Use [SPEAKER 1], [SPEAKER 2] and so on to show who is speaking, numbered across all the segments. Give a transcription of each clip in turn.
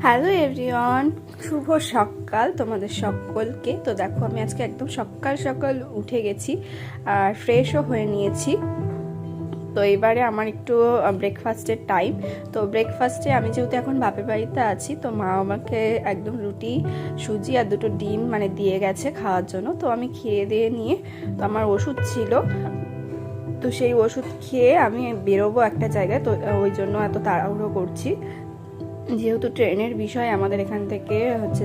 [SPEAKER 1] Hello everyone, শুভ সকাল তোমাদের সকলকে। তো দেখো আমি আজকে একদম সকাল সকাল উঠে গেছি আর ফ্রেশও হয়ে নিয়েছি। তো এবারে আমার একটু ব্রেকফাস্টের টাইম। তো ব্রেকফাস্টে আমি যেহেতু এখন বাপের বাড়িতে আছি, তো মা আমাকে একদম রুটি, সুজি আর দুটো ডিম দিয়ে গেছে খাওয়ার জন্য। তো আমি খেয়ে দিয়ে নিয়ে, তো আমার ওষুধ ছিল, তো সেই ওষুধ খেয়ে আমি বেরোবো একটা জায়গায়। তো ওই জন্য এত তাড়াহুড়ো করছি, যেহেতু ট্রেনের বিষয় আমাদের এখান থেকে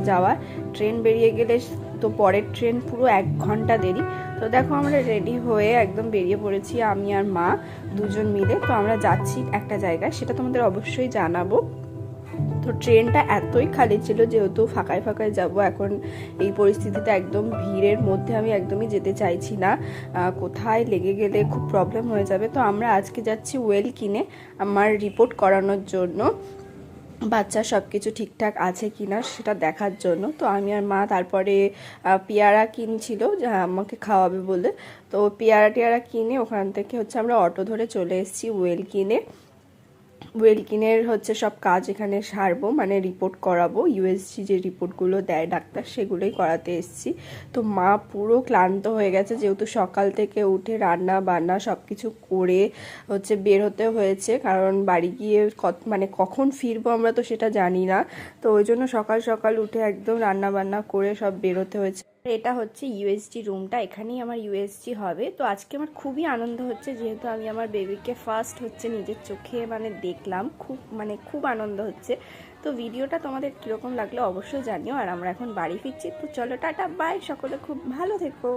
[SPEAKER 1] যাওয়ার। ট্রেন বেরিয়ে গেলে তো পরের ট্রেন পুরো 1 ঘন্টা দেরি। তো দেখো আমরা রেডি হয়ে একদম বেরিয়ে পড়েছি, আমি আর মা দুজন মিলে। তো আমরা যাচ্ছি একটা জায়গায়, সেটা তোমাদের অবশ্যই জানাবো। তো ট্রেনটা এতই খালি ছিল, যেহেতু ফাঁকায় ফাঁকায় যাব এখন এই পরিস্থিতিতে একদম ভিড়ের মধ্যে আমি একদমই যেতে চাইছি না, কোথায় লেগে গেলে খুব প্রবলেম হয়ে যাবে। তো আমরা আজকে যাচ্ছি ওয়েল কিনে আমার রিপোর্ট করানোর জন্য, বাচ্চা সব কিছু ঠিকঠাক আছে কিনা সেটা দেখার জন্য। তো আমি আর মা তারপরে পেয়ারা কিনছিল আমাকে খাওয়াবে বলে। তো পেয়ারা টেয়ারা কিনে ওখান থেকে আমরা অটো ধরে চলে এসেছি ওয়েল কিনে। ওয়েলকিনের সব কাজ এখানে সারবো, মানে রিপোর্ট করাবো। ইউএসজি যে রিপোর্টগুলো দেয় ডাক্তার, সেগুলোই করাতে এসেছি। তো মা পুরো ক্লান্ত হয়ে গেছে, যেহেতু সকাল থেকে উঠে রান্না বান্না সব কিছু করে বের হতে হয়েছে, কারণ বাড়ি গিয়ে কখন ফিরবো আমরা তো সেটা জানি না। তো ওই জন্য সকাল সকাল উঠে একদম রান্না বান্না করে সব বেরোতে হয়েছে। এটা ইউএসজি রুমটা, এখানেই আমার ইউএসজি হবে। তো আজকে আমার খুবই আনন্দ হচ্ছে, যেহেতু আমি আমার বেবিকে ফার্স্ট নিজের চোখে দেখলাম, খুব আনন্দ হচ্ছে। তো ভিডিওটা তোমাদের কীরকম লাগলো অবশ্যই জানিও। আর আমরা এখন বাড়ি ফিরছি, তো চলো টাটা বাই, সকলে খুব ভালো থেকো।